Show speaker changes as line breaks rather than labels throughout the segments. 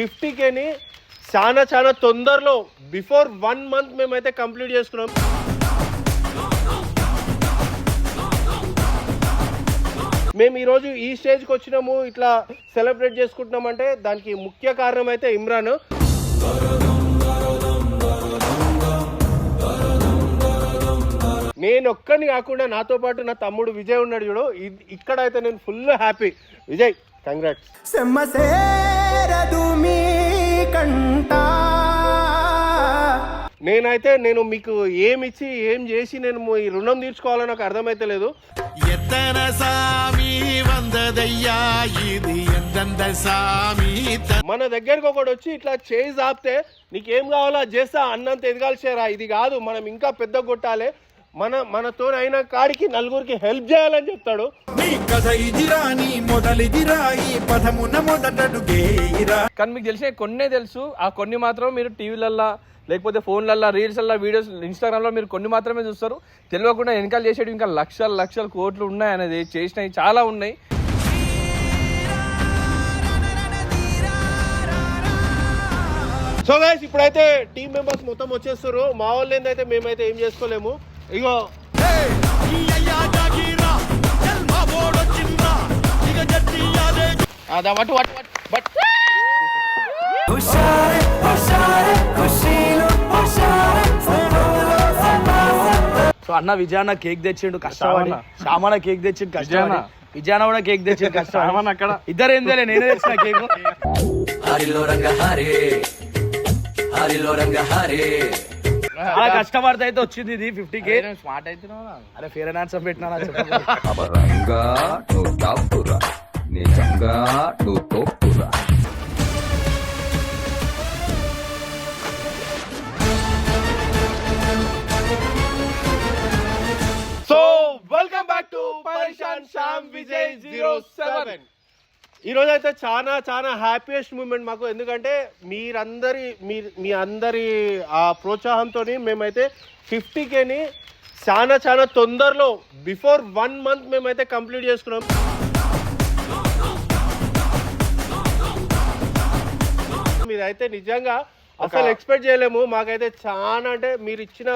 50Kని చాలా తొందరలో before 1 month మేమైతే కంప్లీట్ చేసుకున్నాం. మేము ఈరోజు ఈ స్టేజ్కి వచ్చినాము, ఇట్లా సెలబ్రేట్ చేసుకుంటున్నామంటే దానికి ముఖ్య కారణం అయితే ఇమ్రాన్. నేను ఒక్కని కాకుండా నాతో పాటు నా తమ్ముడు విజయ్ ఉన్నాడు చూడు, ఇక్కడ అయితే నేను ఫుల్ హ్యాపీ. విజయ్ కంగ్రాట్స్. నేను మీకు ఏమిచ్చి ఏం చేసి నేను ఈ రుణం తీర్చుకోవాలో నాకు అర్థమైతే లేదు. మన దగ్గరకు ఒకటి వచ్చి ఇట్లా చేయి ఆపితే నీకేం కావాలో చేస్తా అన్నంత ఎదగాల్సేరా, ఇది కాదు మనం ఇంకా పెద్ద కొట్టాలి, మనతో అయిన కాడికి నలుగురికి హెల్ప్ చేయాలని చెప్తాడు.
కానీ మీకు తెలిసిన కొన్నే తెలుసు, ఆ కొన్ని మాత్రం మీరు టీవీలల్లా లేకపోతే ఫోన్లల్లో రీల్స్ల్లో వీడియోస్ ఇన్స్టాగ్రామ్లో మీరు కొన్ని మాత్రమే చూస్తారు. తెలియకుండా వెనకాల చేసేవి ఇంకా లక్షల కోట్లు ఉన్నాయి అనేది, చేసినవి చాలా ఉన్నాయి.
సో గైస్ ఇప్పుడైతే టీమ్ మెంబర్స్ మొత్తం వచ్చేస్తారు. మా వాళ్ళు ఏందైతే మేమైతే ఏం చేసుకోలేము. ఇగో
సో అన్న విజయాన్న కేక్ తెచ్చిండు కష్టపడి, సామాన కేక్ తెచ్చిండు కష్టపడి, విజయాన్న కూడా కేక్ తెచ్చిండు కష్టపడి. అక్కడ ఇద్దరు ఏం తెలియదు, నేనే తెచ్చిన కేక్. చాలా కష్టపడితే అయితే వచ్చింది ఇది 50K. స్మార్ట్ అవుతున్నావు. అరే ఫేర్ అండ్ హ్యాండ్సమ్ పెట్టినా
సో వెల్కమ్ బ్యాక్ టు పరిశాన్ శ్యామ్ విజయ్ 07. ఈ రోజు అయితే చాలా హ్యాపీయెస్ట్ మూమెంట్ మాకు. ఎందుకంటే మీ అందరి ఆ ప్రోత్సాహంతో మేమైతే 50Kని చాలా తొందరలో బిఫోర్ 1 month మేమైతే కంప్లీట్ చేసుకున్నాం. మీరైతే నిజంగా అసలు ఎక్స్పెక్ట్ చేయలేము. మాకైతే అంటే మీరు ఇచ్చిన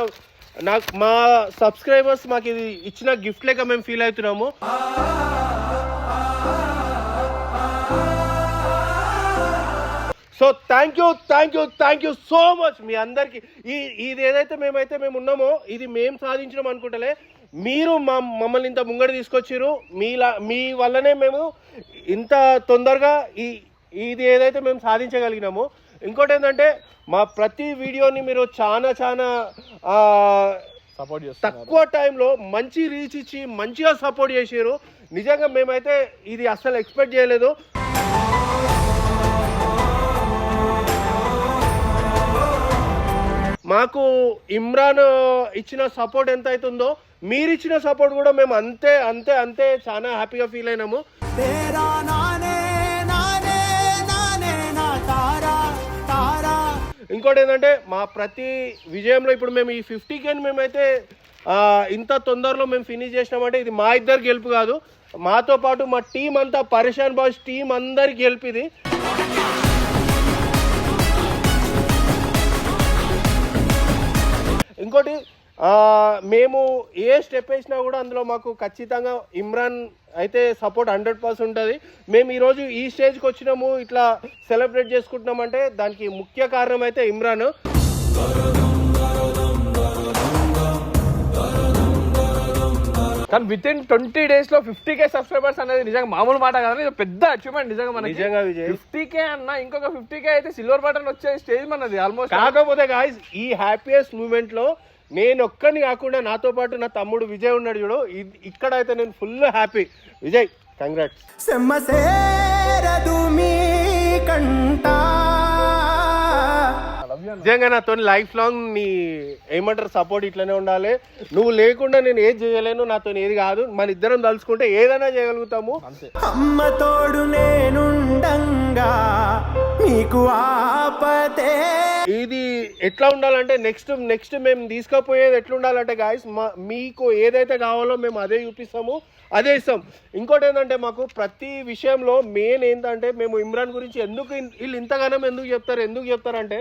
మా సబ్స్క్రైబర్స్ మాకు ఇది ఇచ్చిన గిఫ్ట్ లెక్క మేము ఫీల్ అవుతున్నాము. So thank you so much మీ అందరికి. ఇది ఏదైతే మేము ఉన్నామో ఇది మేము సాధించడం అనుకుంటలే, మీరు మమ్మల్ని ఇంత ముంగడి తీసుకొచ్చారు. మీ వల్లనే మేము ఇంత తొందరగా ఇది ఏదైతే మేము సాధించగలిగినామో. ఇంకోటి ఏంటంటే మా ప్రతి వీడియోని మీరు చాలా
సపోర్ట్ చేస్తారు.
తక్కువ టైంలో మంచి రీచ్ ఇచ్చి మంచిగా సపోర్ట్ చేసారు. నిజంగా మేమైతే ఇది అస్సలు ఎక్స్పెక్ట్ చేయలేదు. మాకు ఇమ్రాన్ ఇచ్చిన సపోర్ట్ ఎంత అవుతుందో మీరు ఇచ్చిన సపోర్ట్ కూడా మేము అంతే చాలా హ్యాపీగా ఫీల్ అయినాము. ఇంకోటి ఏంటంటే మా ప్రతి విజయంలో ఇప్పుడు మేము ఈ 50Kని మేమైతే ఇంత తొందరలో మేము ఫినిష్ చేసినామంటే ఇది మా ఇద్దరు గెలుపు కాదు, మాతో పాటు మా టీం అంతా పరిశాన్ బాయ్స్ టీం అందరికి గెలుపు ఇది. ఇంకోటి మేము ఏ స్టెప్ వేసినా కూడా అందులో మాకు ఖచ్చితంగా ఇమ్రాన్ అయితే సపోర్ట్ 100% ఉంటుంది. మేము ఈరోజు ఈ స్టేజ్కి వచ్చినాము, ఇట్లా సెలబ్రేట్ చేసుకుంటున్నామంటే దానికి ముఖ్య కారణం అయితే ఇమ్రాన్.
కానీ విత్ ఇన్ 20 days లో 50K సబ్స్క్రైబర్స్ అనేది నిజంగా మామూలు మాట కాదు, ఇది పెద్ద అచీవ్మెంట్ నిజంగా విజయ్. 50K అన్న ఇంకొక 50K అయితే సిల్వర్ బటన్ వచ్చే స్టేజ్ మనది ఆల్మోస్ట్.
కాకపోతే గాయ్స్ ఈ హ్యాపీయెస్ట్ మూమెంట్ లో నేను ఒక్కని కాకుండా నాతో పాటు నా తమ్ముడు విజయ్ ఉన్నాడు చూడు, ఇక్కడ అయితే నేను ఫుల్ హ్యాపీ. విజయ్ కంగ్రాట్స్. నిజంగా నాతో లైఫ్ లాంగ్ నీ ఏమంటారు సపోర్ట్ ఇట్లనే ఉండాలి. నువ్వు లేకుండా నేను ఏది చేయలేను, నాతో ఏది కాదు, మన ఇద్దరం తలుచుకుంటే ఏదైనా చేయగలుగుతాము.
అమ్మ తోడు నేనుండంగా నీకు ఆపతే.
ఇది ఎట్లా ఉండాలంటే నెక్స్ట్ మేము తీసుకుపోయేది ఎట్లా ఉండాలంటే గాయస్ మీకు ఏదైతే కావాలో మేము అదే చూపిస్తాము. అదే ఇస్తాం. ఇంకోటి ఏంటంటే మాకు ప్రతి విషయంలో మెయిన్ ఏంటంటే మేము ఇమ్రాన్ గురించి వీళ్ళు ఇంతగానం ఎందుకు చెప్తారంటే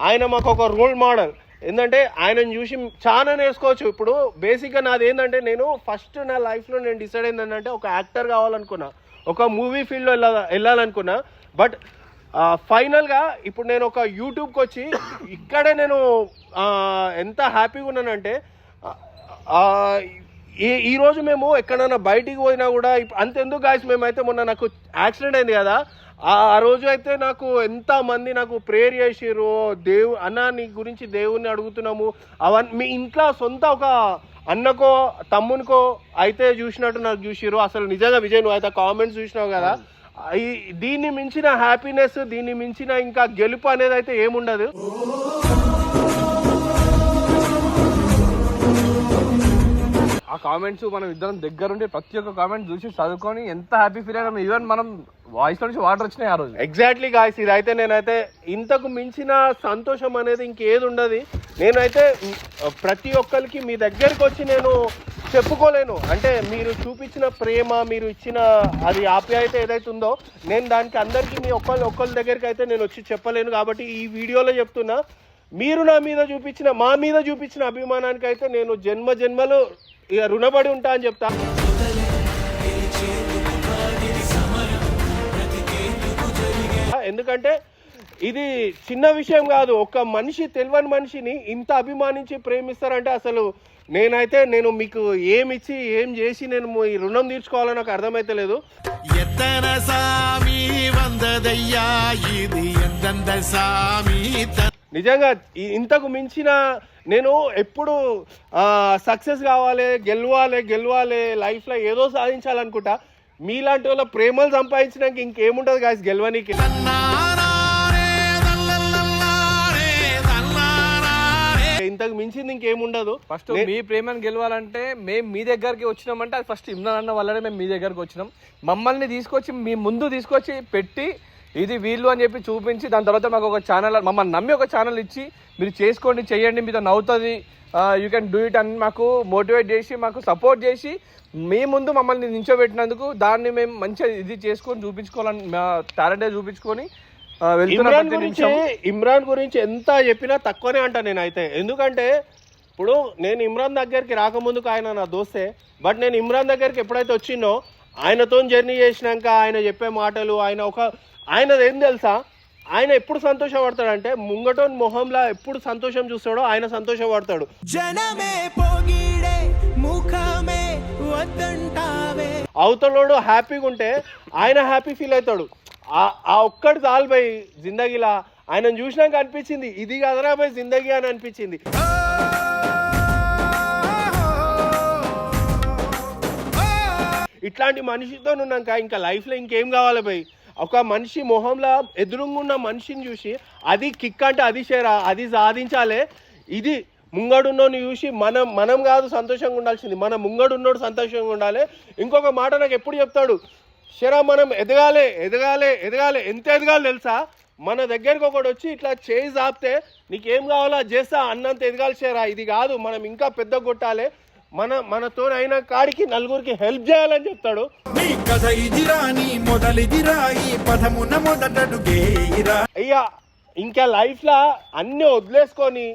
ఆయన మాకు ఒక రోల్ మోడల్. ఏంటంటే ఆయనను చూసి చాలా నేర్చుకోవచ్చు. ఇప్పుడు బేసిక్గా నాది ఏంటంటే నేను ఫస్ట్ నా లైఫ్లో నేను డిసైడ్ అయిందంటే ఒక యాక్టర్ కావాలనుకున్నా, ఒక మూవీ ఫీల్డ్లో వెళ్ళాలనుకున్నా. బట్ ఫైనల్గా ఇప్పుడు నేను ఒక యూట్యూబ్కి వచ్చి ఇక్కడే నేను ఎంత హ్యాపీగా ఉన్నానంటే ఈరోజు మేము ఎక్కడైనా బయటికి పోయినా కూడా అంతెందుకు గాయస్, మేమైతే మొన్న నాకు యాక్సిడెంట్ అయింది కదా, ఆ రోజు అయితే నాకు ఎంతమంది నాకు ప్రేయర్ చేసిర్రు, అన్న నీ గురించి దేవుణ్ణి అడుగుతున్నాము అవన్నీ. మీ ఇంట్లో సొంత ఒక అన్నకో తమ్మునికో అయితే చూసినట్టు నాకు చూసిర్రు. అసలు నిజంగా విజయ్ నువ్వు అయితే కామెంట్స్ చూసినావు కదా, దీన్ని మించిన హ్యాపీనెస్, దీన్ని మించిన ఇంకా గెలుపు అనేది అయితే ఏముండదు.
ఆ కామెంట్స్ మనం ఇద్దరం దగ్గరుండి ప్రతి ఒక్క కామెంట్ చూసి చదువుకొని ఎంత హ్యాపీ ఫీల్ అయినా, ఈవెన్ మనం వాయిస్ నుంచి వాటర్ వచ్చినాయి ఆ రోజు.
ఎగ్జాక్ట్లీ గాయస్, ఇదైతే నేనైతే ఇంతకు మించిన సంతోషం అనేది ఇంకేది ఉండదు. నేనైతే ప్రతి ఒక్కరికి మీ దగ్గరికి వచ్చి నేను చెప్పుకోలేను. అంటే మీరు చూపించిన ప్రేమ, మీరు ఇచ్చిన అది ఆప్యాయత ఏదైతే ఉందో, నేను దానికి అందరికీ మీ ఒక్కళ్ళ దగ్గరికి అయితే నేను వచ్చి చెప్పలేను. కాబట్టి ఈ వీడియోలో చెప్తున్నా, మీరు మా మీద చూపించిన అభిమానానికి అయితే నేను జన్మలు ఇక రుణపడి ఉంటా అని చెప్తా. ఎందుకంటే ఇది చిన్న విషయం కాదు. ఒక మనిషి, తెలియని మనిషిని ఇంత అభిమానించి ప్రేమిస్తారంటే అసలు నేను మీకు ఏమిచ్చి ఏం చేసి నేను ఈ రుణం తీర్చుకోవాలని నాకు అర్థమైతే లేదు. నిజంగా ఇంతకు మించిన నేను ఎప్పుడు సక్సెస్ కావాలి, గెలవాలి లైఫ్లో ఏదో సాధించాలనుకుంటా. మీలాంటి వాళ్ళ ప్రేమలు సంపాదించడానికి ఇంకేముండదు గాయస్ గెలవనీకి. ఇంతకు మించింది ఇంకేముండదు.
ఫస్ట్ మీ ప్రేమను గెలవాలంటే మేము మీ దగ్గరికి వచ్చినామంటే అది ఫస్ట్ ఇమ్రాన్ అన్న వల్లనే మేము మీ దగ్గరికి వచ్చినాం. మమ్మల్ని తీసుకొచ్చి మీ ముందు తీసుకొచ్చి పెట్టి ఇది వీళ్ళు అని చెప్పి చూపించి, దాని తర్వాత మాకు ఒక ఛానల్, మమ్మల్ని నమ్మి ఒక ఛానల్ ఇచ్చి మీరు చేసుకోండి, చెయ్యండి, మీతో నవ్వుతుంది, యూ కెన్ డూ ఇట్ అని మాకు మోటివేట్ చేసి, మాకు సపోర్ట్ చేసి మీ ముందు మమ్మల్ని నించోబెట్టినందుకు దాన్ని మేము మంచిగా ఇది చేసుకొని చూపించుకోవాలని, మా టాలెంట్ చూపించుకొని
ఇమ్రాన్ గురించి ఎంత చెప్పినా తక్కువనే అంటా నేనైతే. ఎందుకంటే ఇప్పుడు నేను ఇమ్రాన్ దగ్గరికి రాకముందుకు ఆయన నా దోస్తే, బట్ నేను ఇమ్రాన్ దగ్గరికి ఎప్పుడైతే వచ్చినో ఆయనతో జర్నీ చేసినాక ఆయన చెప్పే మాటలు, ఆయనది ఏం తెలుసా, ఆయన ఎప్పుడు సంతోషపడతాడంటే ముంగటోని మొహంలా ఎప్పుడు సంతోషం చూస్తాడో ఆయన సంతోషపడతాడు. అవతలోడు హ్యాపీగా ఉంటే ఆయన హ్యాపీ ఫీల్ అవుతాడు. ఆ ఒక్కటి చాలుపోయి జిందగీలా ఆయనను చూసినాక అనిపించింది ఇది కదరా పోయి జిందగీ అని అనిపించింది. ఇట్లాంటి మనిషితో ఉన్నాక ఇంకా లైఫ్లో ఇంకేం కావాలి పోయి. ఒక మనిషి మొహంలో ఎదురుగున్న మనిషిని చూసి అది కిక్ అంటే అది షేరా, అది సాధించాలి. ఇది ముంగడున్నోని చూసి మనం కాదు సంతోషంగా ఉండాల్సింది, మన ముంగడున్నోడు సంతోషంగా ఉండాలి. ఇంకొక మాట నాకు ఎప్పుడు చెప్తాడు, షేరా మనం ఎదగాలి. ఎంత ఎదగాలి తెలుసా, మన దగ్గరికి ఒకడు వచ్చి ఇట్లా చేయి చాపితే నీకేం కావాలో చేస్తా అన్నంత ఎదగాలి షేరా. ఇది కాదు, మనం ఇంకా పెద్ద కొట్టాలి, మనతో అయిన కాడికి నలుగురికి హెల్ప్ చేయాలని చెప్తాడు. అయ్యా ఇంకా లైఫ్లో అన్నీ వదిలేసుకొని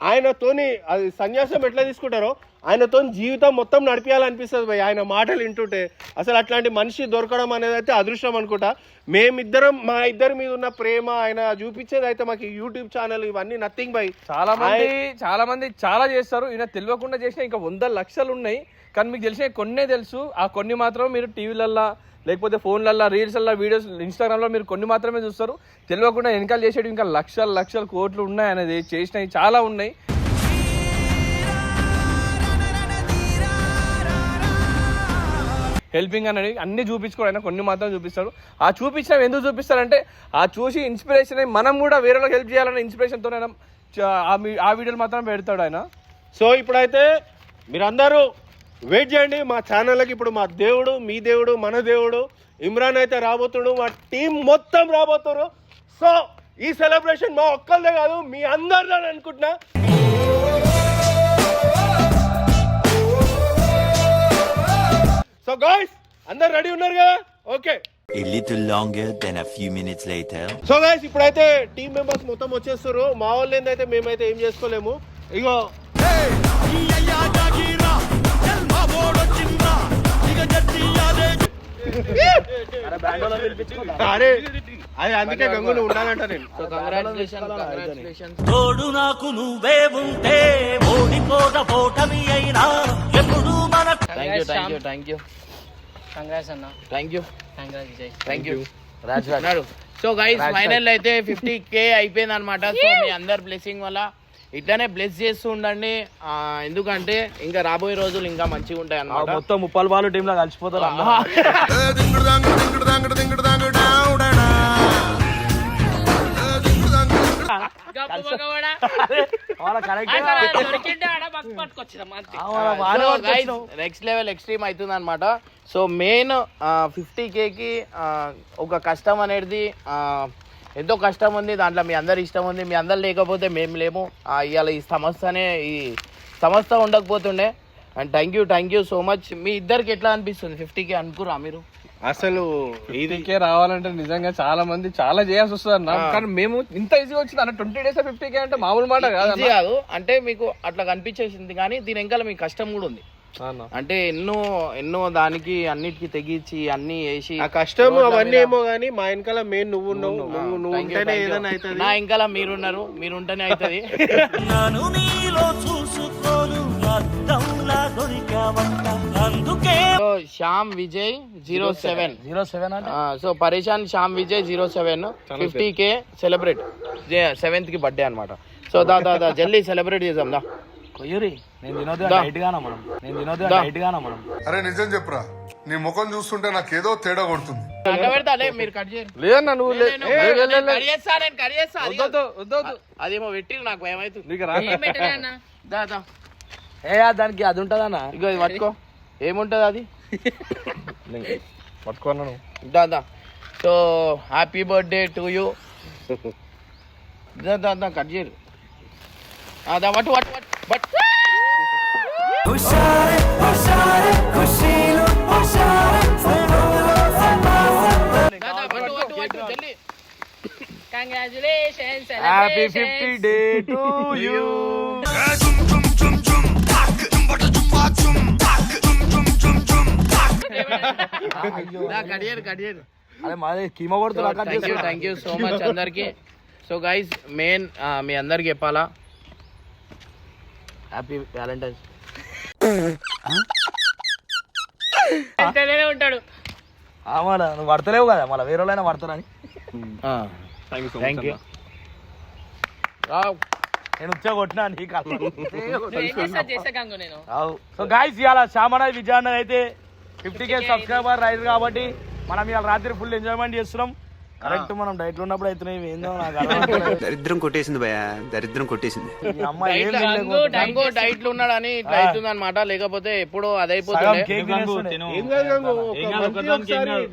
ఆయనతోని అది సన్యాసం ఎట్లా తీసుకుంటారో ఆయనతో జీవితం మొత్తం నడిపించాలనిపిస్తుంది భయ్ ఆయన మాటలు వింటుంటే. అసలు అట్లాంటి మనిషి దొరకడం అనేది అయితే అదృష్టం అనుకుంటా. మా ఇద్దరి మీద ఉన్న ప్రేమ ఆయన చూపించేది అయితే మాకు యూట్యూబ్ ఛానల్ ఇవన్నీ నథింగ్ బై.
చాలా మంది చాలా చేస్తారు, ఈయన తెలియకుండా చేసిన ఇంకా 100 లక్షలు ఉన్నాయి. కానీ మీకు తెలిసిన కొన్నే తెలుసు, ఆ కొన్ని మాత్రం మీరు టీవీలల్లో లేకపోతే ఫోన్లల్లో రీల్స్ల్లో వీడియోస్ ఇన్స్టాగ్రామ్లో మీరు కొన్ని మాత్రమే చూస్తారు. తెలియకుండా వెనకాల చేసేవి ఇంకా లక్షల కోట్లు ఉన్నాయి అనేది చేసినవి చాలా ఉన్నాయి. హెల్పింగ్ అనేది అన్ని చూపించుకోవడం కొన్ని మాత్రం చూపిస్తాడు. ఆ చూపించడం ఎందుకు చూపిస్తారంటే ఆ చూసి ఇన్స్పిరేషన్ అయ్యి మనం కూడా వేరేలోకి హెల్ప్ చేయాలనే ఇన్స్పిరేషన్తో ఆ వీడియోలు మాత్రం పెడతాడు ఆయన.
సో ఇప్పుడైతే మీరందరూ వెయిట్ చేయండి మా ఛానల్కి. ఇప్పుడు మా దేవుడు, మీ దేవుడు, మన దేవుడు ఇమ్రాన్ అయితే రాబోతుడు, మా టీం మొత్తం రాబోతున్నారు. సో ఈ సెలబ్రేషన్ మా ఒక్కళ్ళే కాదు మీ అందరిలో అనుకుంటున్నా. సో సో గైస్ అందరు రెడీ ఉన్నారు కదా? Okay.
A little longer than a few minutes later.
So guys ఇప్పుడైతే టీమ్ మెంబర్స్ మొత్తం వచ్చేస్తారు. మా వాళ్ళు ఏందైతే మేమైతే ఏం చేసుకోలేము. ఇగో అరే అది అందుకే గంగులు ఉండాలంట నేను.
So congratulation.
తోడు నాకు నువ్వే ఉంటే ఓడిపోద పోటమి అయినా ఎప్పుడు మన
థ్యాంక్ యూ
కంగ్రాట్స్ అన్న.
Thank you
Vijay.
Raju. So guys final అయితే 50K అయిపోయింది అనమాట. సో మీ అందరు బ్లెస్సింగ్ వల్ల ఇట్లానే బ్లెస్ చేస్తూ ఉండండి. ఎందుకంటే ఇంకా రాబోయే రోజులు ఇంకా మంచిగా ఉంటాయి అన్నమాట.
మొత్తం 30 బాల్ టీమ్ లో కలిసిపోతారు.
నెక్స్ట్ లెవెల్ ఎక్స్ట్రీమ్ అవుతుంది అనమాట. సో మెయిన్ 50Kకి ఒక కష్టం అనేది ఎంతో కష్టం ఉంది. దాంట్లో మీ అందరి ఇష్టం ఉంది. మీ అందరు లేకపోతే మేము లేము. ఇవాళ ఈ సంస్థ ఉండకపోతుండే. And thank you so much. మీ ఇద్దరికి ఎట్లా అనిపిస్తుంది 50K అనుకురా మీరు?
అసలు
ఇదికే రావాలంటే నిజంగా చాలా మంది చాలా చేయాల్సి వస్తుంది అన్న. కానీ మేము ఇంత ఈజీగా వచ్చింది అన్న. 20 days 50K అంటే మామూలు మాట కాదు. అంటే మీకు అట్లా కనిపించేసింది కానీ దీని వెనకాల మీ కష్టం కూడా ఉంది. అంటే ఎన్నో దానికి అన్నిటికి తెగించి అన్ని వేసి
ఆ కష్టం అవన్నీ ఏమో గానీ మా వెనకాల మెయిన్ నువ్వు ఉంటేనే ఏదైనా అవుతుంది.
నా వెనకాల మీరున్నారు. మీరు ఉంటేనే అవుతుంది.
నన్ను నీలో చూసుకోను అద్దంలా దొరికావంట అందుకే.
సో శ్యామ్ విజయ్ 07
అంటే
సో పరేషాన్ Shyam Vijay 07 50K celebrate 7th కి బర్త్డే అనమాట. సో దా జల్దీ సెలబ్రేట్ చేద్దాం దా.
నేను తినొద్దు డైట్ గానా మనం.
అరే నిజం చెప్పురా, నీ ముఖం చూస్తుంటే నాకేదో తేడా కొడుతుంది.
అంట పెడతా మీరు కట్ చేయండి. లేదన్నా నువ్వు
కట్ చేస్తా.
అదేమో పెట్టి నాకు ఏమైతుంది.
ఏం పెట్టలే అన్న.
దా
దానికి అది ఉంటదన్నా.
ఇగో ఇది పట్టుకో. ఏముంటది అది?
పట్టుకున్నాను.
దా so happy birthday to you. దా కట్ చేయరు. But
congratulations.
Happy 50 day to you.
కడియారు.
అరే మాది కీమో కొడుతున్నా.
థ్యాంక్ యూ సో మచ్ అందరికి. సో గైస్ మెయిన్ మీ అందరికి చెప్పాలా హ్యాపీ వ్యాలంటైన్స్.
ఉంటాడు.
మళ్ళా నువ్వు పడతలేవు కదా, మళ్ళీ వేరే వాళ్ళైనా పడతారని.
Thank you.
నేను వచ్చా కొట్టినా నీ
చేస్తా గంగు నేను.
సో గాయ్స్ ఇవాళ శ్యామన విజయాన్న అయితే 50K సబ్స్క్రైబర్ రైజ్ కాబట్టి మనం ఇవాళ రాత్రి ఫుల్ ఎంజాయ్మెంట్ చేస్తున్నాం. కరెక్ట్ మనం డైట్ లో ఉన్నప్పుడు అయితే ఏందో నాకు
దరిద్రం కొట్టేసింది భయ, దరిద్రం కొట్టేసింది.
డైట్ లో ఉన్నాడని ఇట్లా అవుతుంది అనమాట. లేకపోతే ఎప్పుడో అదైపోతుంది.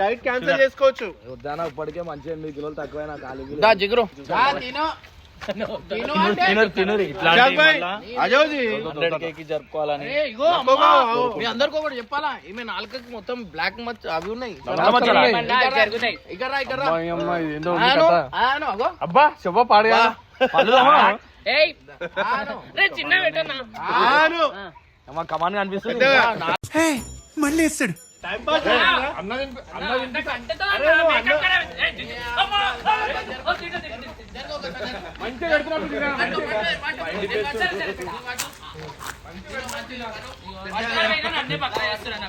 డైట్ క్యాన్సిల్ చేసుకోవచ్చు.
వద్దానా ఇప్పటికే మంచిగా 8 కిలోలు తక్కువైనా ఖాళీ
జిగురు
జరుపుకోవాలని
మీ అందరికి ఒకటి చెప్పాలా. ఈమె నాలుకకి మొత్తం బ్లాక్ మచ్ అవి ఉన్నాయి.
అబ్బా చెప్ప పాడగా
చిన్న పెట్టన్నా
కమాన్ కనిపిస్తుంది.
మళ్ళీ వేస్తాడు.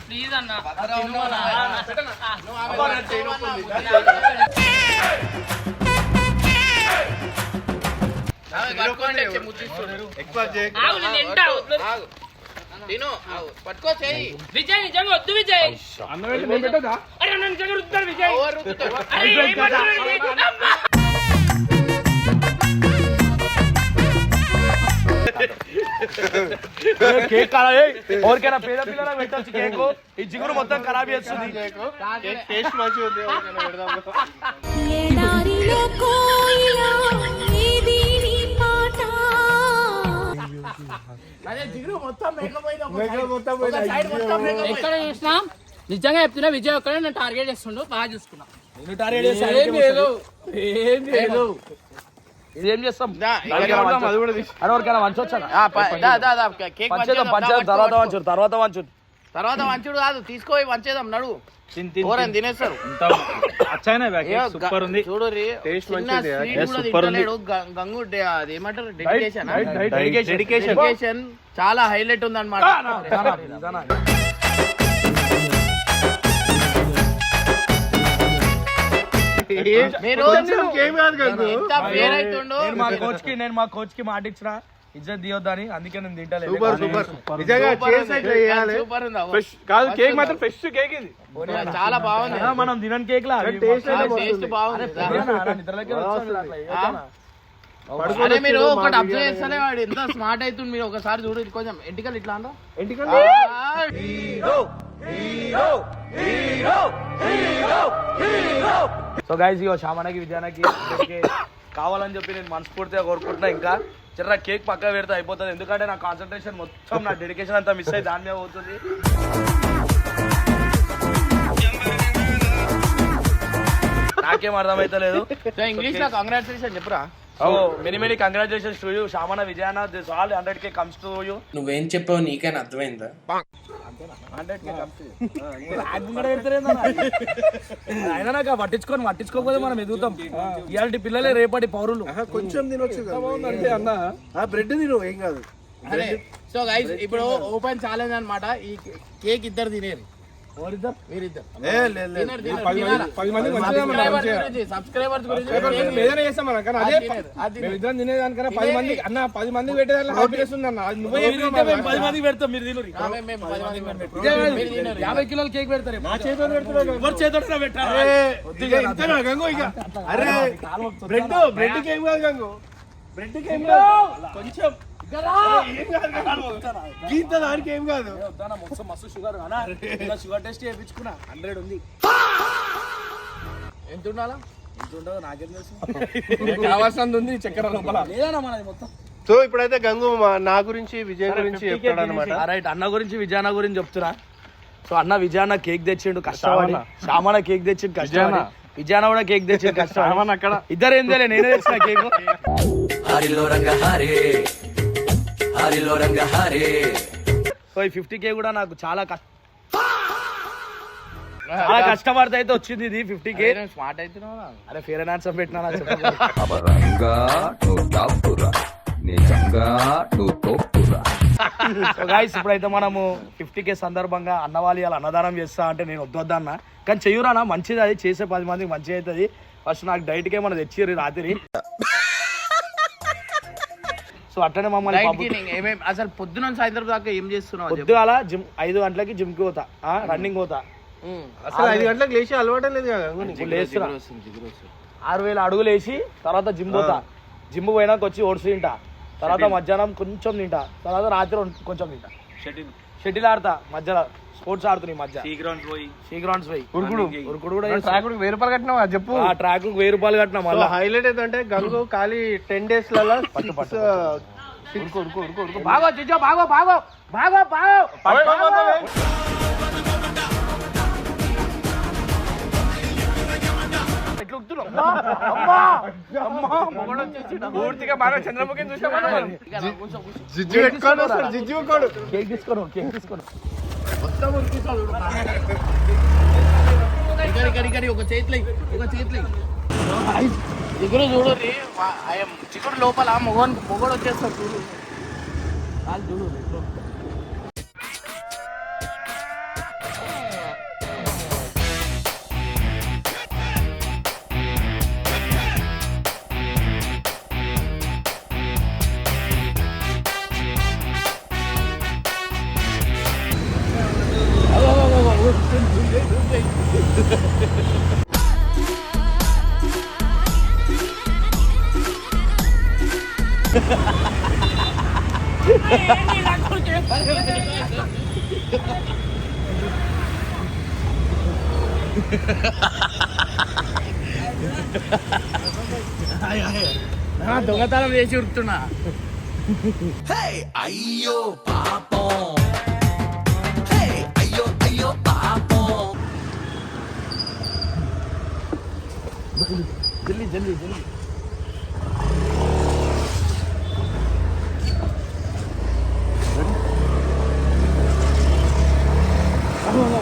ప్లీజ్ అన్న.
పట్టుకో చెయ్యి.
విజయ్ నిజంగా వద్దు విజయ్. అరే అన్న నిజంగా రుద్దారు విజయ్.
కేక్ ఎవరికైనా పేద పిల్లలకు పెట్టచ్చు కేక్. ఈ జిగురు మొత్తం ఖరాబ్ చేస్తుంది.
టేస్ట్ మంచిగా ఉంది.
ఎక్కడ చూసినా నిజంగా చెప్తున్నా విజయ్ ఒక్కడే నన్ను టార్గెట్ చేస్తుండు బాగా చూసుకున్నా
నిన్ను టార్గెట్ చేస్తే
ఏం లేదు ఏం లేదు
ఇదేం చేస్తాం
అది కూడా తీసి
అడవరికైనా వంచొచ్చా
కేక్
పంచేద్దాం తర్వాత వంచుడు
తర్వాత వంచుడు కాదు తీసుకోయి వంచేద్దాం నడు ఎవరైనా తినేస్తారు
సూపర్ ఉంది
చూడు
టేస్ట్
చిన్న
మంచిది
sweet కూడా
సూపర్ ఉంది.
తింటలేడు. గంగు అది ఏమంటారు డెడికేషన్
డెడికేషన్
డెడికేషన్ చాలా హైలైట్ ఉంది అనమాట మీరు
ఏం కాదు గంగు.
ఎంత ఫేర్ అవుతుండో
నేను మా కోచ్ కి మాట ఇచ్చిన ఇజ్జత్ దియొద్దని అందుకే నేను తింటలేదు
సూపర్ సూపర్ నిజంగా చేసి ఇట్లా చేయాలి.
సూపర్ ఉంది
ఫ్రెష్ కాదు కేక్ మాత్రం ఫ్రెష్ కేక్ ఇది
చాలా బాగుంది
మనం తినని కేక్ లా
టేస్ట్ అయితే
టేస్ట్ బాగుంది
నిద్రలోకి
అదే మీరు ఒకటి అబ్జర్వ్ చేస్తేనే వాడు ఎంత స్మార్ట్ అవుతుంది మీరు ఒకసారి చూడు ఇది కొంచెం ఎంటికలు ఇట్లా అంటో
సో గైస్ ఇగో శామనకి విజయానకి కావాలని చెప్పి నేను మనస్ఫూర్తిగా కోరుకుంటున్నా ఇంకా చిన్న కేక్ పక్క పెడితే అయిపోతుంది ఎందుకంటే నా కాన్సన్ట్రేషన్ మొత్తం నా డెడికేషన్ అంతా మిస్ అయ్యి దాని మీద పోతుంది నాకేం అర్థమైతలేదు
సో ఇంగ్లీష్ లో కంగ్రాచులేషన్ చెప్పురా
so many congratulations to you శామన విజయాన this all 100K comes to you
నువ్వేం చెప్పావు నీకైనా అర్థమైందా
అయినా నాకు పట్టించుకోకపోతే మనం ఎదుగుతాం ఇలాంటి పిల్లలే రేపటి పౌరులు
కొంచెం తినొచ్చు అంటే అన్న బ్రెడ్ తిను ఏం కాదు.
అదే సో గైస్ ఇప్పుడు ఓపెన్ ఛాలెంజ్ అన్నమాట ఈ కేక్ ఇద్దరు తినేరు మీరిద్దరు తినరు, తినాలా? సబ్స్క్రైబర్స్ గురించి
ఏదైనా చేస్తాం మనం కానీ అదే మేము ఇద్దరం తినేదానికన్నా 10 మంది అన్న 10 మంది పెట్టేదాన్ని హ్యాపీనెస్ ఉంది అన్న అది నువ్వే
10 మందికి పెడతాం మీరు తినరు
మేము 10 మందికి పెడతాం. మీరు తినరు.
50 కిలోల కేక్ పెడతారు
నా చేతితో పెడుతున్నావు
ఎవరి చేతితో పెట్టారు
ఇంతేనా గంగు ఇక అరే బ్రెడ్ కేం కాదు గంగు బ్రెడ్ కేం కాదు కొంచెం గీత దానికి ఏం కాదు
మస్తు షుగర్ షుగర్ టెస్ట్ చేయించుకున్నా 100 ఉంది
ఎంత ఉండాలా
ఎంత ఉండదు నాకేం తెలుసు
కావాల్సింది ఉంది చక్కెర లోపల
లేదన్నా మనది మొత్తం
సో ఇప్పుడైతే గంగు నా గురించి విజయ్ గురించి చెప్తాడు అనమాట.
రైట్ అన్న గురించి విజయాన గురించి చెప్తున్నా సో అన్న విజయాన కేక్ తెచ్చిండు కష్టపడి శామన కేక్ తెచ్చిండు కష్టపడి విజయాన కూడా కేక్ తెచ్చిండు కష్టపడి
అక్కడ
ఇద్దరు ఏం తెలియదు నేనే తెచ్చిన కేక్ సో ఈ 50K కూడా నాకు చాలా కష్టపడితే అయితే వచ్చింది ఇది 50K
స్మార్ట్ అవుతున్నావు
అరే ఫేర్ అండ్ హ్యాండ్సమ్ పెట్టినా సో గైస్ ఇప్పుడైతే మనము 50K సందర్భంగా అన్నవాళ్ళు ఇలా అన్నదానం చేస్తా అంటే నేను వద్దొద్దన్నా కానీ చెయ్యురానా మంచిది అది చేసే 10 మందికి మంచిగా అవుతుంది ఫస్ట్ నాకు డైట్ కే మనం తెచ్చిర్రు రాత్రి సో అట్లనే మమ్మల్ని
అసలు పొద్దున సాయంత్రం దాకా ఏం చేస్తున్నావు
పొద్దుగాల జిమ్ 5 గంటలకి జిమ్ కి పోతా రన్నింగ్ పోతా
అసలు 5 గంటలకు లేచి అలవాటే లేదు కదా గంగు.
లేస్తున్నా 6000 అడుగులు వేసి తర్వాత జిమ్ పోతా జిమ్ పోయినాక వచ్చి ఓట్స్ తింటా తర్వాత మధ్యాహ్నం కొంచెం తింటా తర్వాత రాత్రి కొంచెం తింటా షటిల్ ఆడతా మధ్యలో స్పోర్ట్స్ ఆడుతున్నా ఈ మధ్య సీ గ్రౌండ్స్ పోయి ఉరుకుడు కూడా
ట్రాకుడు 1000 రూపాయలు కట్టినావా చెప్పు
ఆ ట్రాక్ 1000 రూపాయలు కట్టినా
సో
మళ్ళీ
హైలైట్ ఏంటంటే గంగు ఖాళీ 10 days లలో
బాగో చిచ్చో బాగో బాగో బాగో బాగో
ఎట్లా ఉక్కుతున్నావు?
పూర్తిగా బాగా చంద్రముఖిని చూసాం
జిజ్జు పెట్టుకోడు సార్ జిజ్జు పెట్టుకోడు.
కేక్ తీసుకోను కేక్ తీసుకోను
ఒక చేతిలో దిగురు చూడు చిక్కుడు లోపల మొగోడు వచ్చేస్తాడు చూడు కాదు చూడు దొంగతనం చేసి ఉరుకుతున్నా
అయ్యో పాపం అయ్యో పాపం
జల్దీ జల్దీ జల్దీ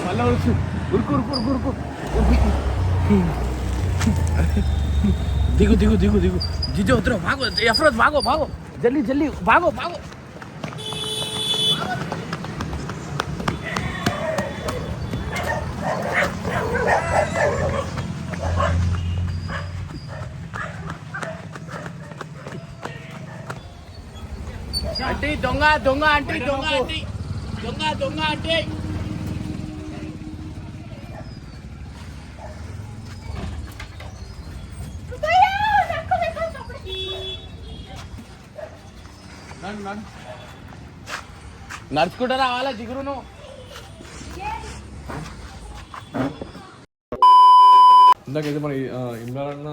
మళ్ళా వచ్చు ఉరుకు ఉరుకు ఉరుకు ఉరుకు దిగు దిగు దిగు దిగు జిజో ఉత్తర భాగో ఎఫ్రోజ్ భాగో భాగో జల్దీ జల్దీ భాగో భాగో
అంటే దొంగ దొంగ అంటే దొంగ అంటే దొంగ దొంగ అంటే నడుచుకుంటా రావాలా జిగురును
ఇందాకైతే మన ఇమ్రాన్ అన్న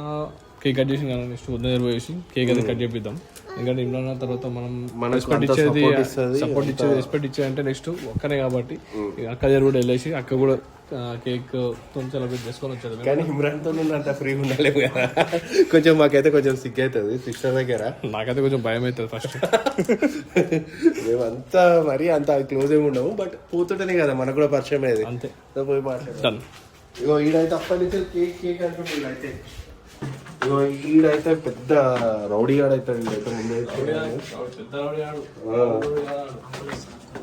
కేక్ కట్ చేసి కానీ నెక్స్ట్ వద్ద పోయేసి కేక్ అయితే కట్ చేపిద్దాం. ఎందుకంటే ఇమ్రాన్ అన్న తర్వాత మనం రెస్పెక్ట్ ఇచ్చేది సపోర్ట్ ఇచ్చేది రెస్పెక్ట్ ఇచ్చేది అంటే నెక్స్ట్ ఒక్కనే కాబట్టి అక్క దగ్గర కూడా వెళ్ళేసి అక్క కూడా కేక్ తో సెలబ్రేట్ చేసుకొని వచ్చేది.
కానీ ఇమ్రాన్తో అంత ఫ్రీగా ఉండలేము కదా, కొంచెం మాకైతే కొంచెం సిక్ అవుతుంది సిస్టర్ దగ్గర.
నాకైతే కొంచెం భయం అవుతుంది ఫస్ట్.
మేమంతా మరి అంత క్లోజ్ ఏమి ఉండము, బట్ పోతుంటేనే కదా మనకు కూడా పరిచయం అయ్యేది.
అంతే
పోయి మాట్లాడతాను. ఇగో ఈడైతే అప్పటి నుంచి కేక్ కేక్ అంటుండే వీళ్ళైతే. ఇగో ఈడైతే పెద్ద రౌడీ ఆడైతాడు వీళ్ళైతే. ముందే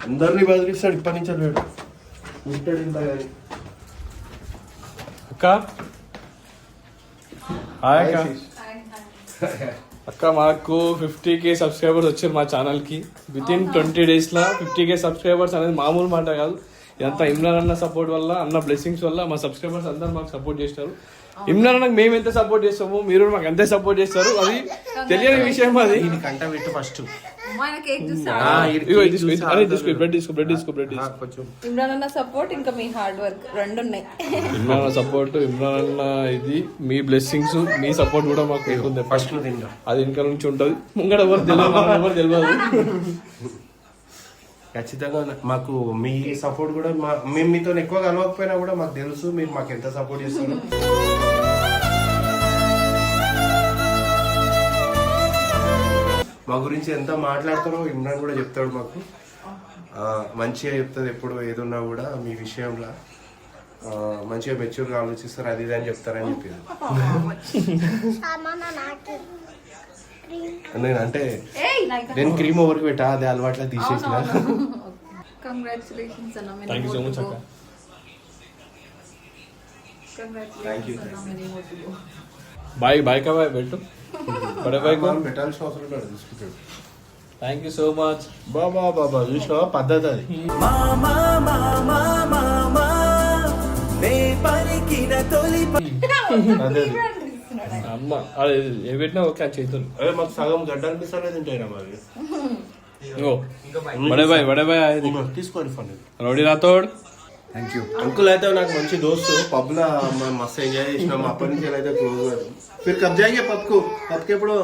అందరినీ బదిలిస్తాడు ఇప్పటి నుంచి లేడు ఉంటాడు ఇంత కానీ.
అక్క హాయ్ అక్క. అక్క మాకు 50K సబ్స్క్రైబర్స్ వచ్చారు మా ఛానల్కి. వితిన్ 20 daysలో 50K సబ్స్క్రైబర్స్ అనేది మామూలు మాట కాదు. ఇదంతా ఇమ్రాన్ అన్న సపోర్ట్ వల్ల, అన్న బ్లెస్సింగ్స్ వల్ల మా సబ్స్క్రైబర్స్ అందరూ మాకు సపోర్ట్ చేస్తారు. ఇమ్రాన్ అన్నకు మేము ఎంత సపోర్ట్ చేస్తామో మీరు మాకు అంతే సపోర్ట్ చేస్తారు. అది తెలియని విషయం. అది
కంట పెట్టు ఫస్ట్.
ఇమ్రాన్ అన్న సపోర్ట్ ఇంకా మీ హార్డ్ వర్క్ రెండు ఉన్నాయి.
ఇమ్రాన్ అన్న సపోర్ట్, ఇమ్రాన్ అన్న ఇది మీ బ్లెస్సింగ్స్, మీ సపోర్ట్ కూడా మాకు ఉంటుంది.
ఫస్ట్ తింటాం
అది ఇంకా నుంచి ఉంటుంది. ముంగడ ఎవరు తెలియదు.
ఖచ్చితంగా మాకు మీ సపోర్ట్ కూడా మేము మీతో ఎక్కువ కలవకపోయినా కూడా మాకు తెలుసు మీరు మాకు ఎంత సపోర్ట్ చేస్తారు. మా గురించి ఎంత మాట్లాడతారో ఇమ్రాన్ కూడా చెప్తాడు మాకు. మంచిగా చెప్తుంది ఎప్పుడు ఏదున్నా కూడా మీ విషయంలో. మంచిగా మెచ్యూర్గా ఆలోచిస్తారు, అది ఇది అని చెప్తారని చెప్పారు. అంటే నేను క్రీమ్ ఓవర్కి పెట్టా, అది అలవాట్లా తీసేసిన.
కంగ్రాచులేషన్స్ అన్న.
థ్యాంక్ యూ సో మచ్ అక్క. బాయ్ బాయ్ కా బాయ్ పెట్టు. బడే బాయ్
పెట్టాల్సిన అవసరం లేదు, తీసుకుంటాడు.
Thank you so much.
బాబా బాబా చూసినావా పద్ధతి అది. అదే
అమ్మ అదే ఏ పెట్టినా ఓకే అని చేతులు.
అదే మాకు సగం గడ్డ అనిపిస్తలేదు తింటాయినా మరి.
బడే బాయ్
తీసుకోండి fund.
Rowdy Rathod.
Thank you.
Uncle అయితే నాకు మంచి దోస్తు, పబ్ లో మస్తు ఎంజాయ్ చేసినాం. అప్పటి నుంచి అయితే క్లోజ్ ఫిర్ కబ్ జాయింగే పబ్కు ఎప్పుడు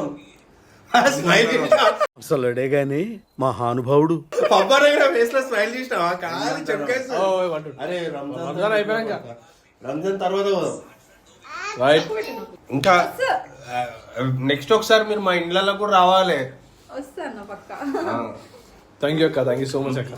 అసలు అడే గాని మా హానుభావుడు
పబ్ అనగా ఫేస్ లో స్మైల్ చేసినావా? కాలి చెప్పేసి. అరే
రంజాన్ అయిపోయాక
రంజాన్ తర్వాత పోదాం.
రైట్.
ఇంకా నెక్స్ట్ ఒకసారి మీరు మా ఇండ్లలో కూడా రావాలి.
వస్తాను పక్కా.
థ్యాంక్ యూ అక్క. థ్యాంక్ యూ సో మచ్ అక్క.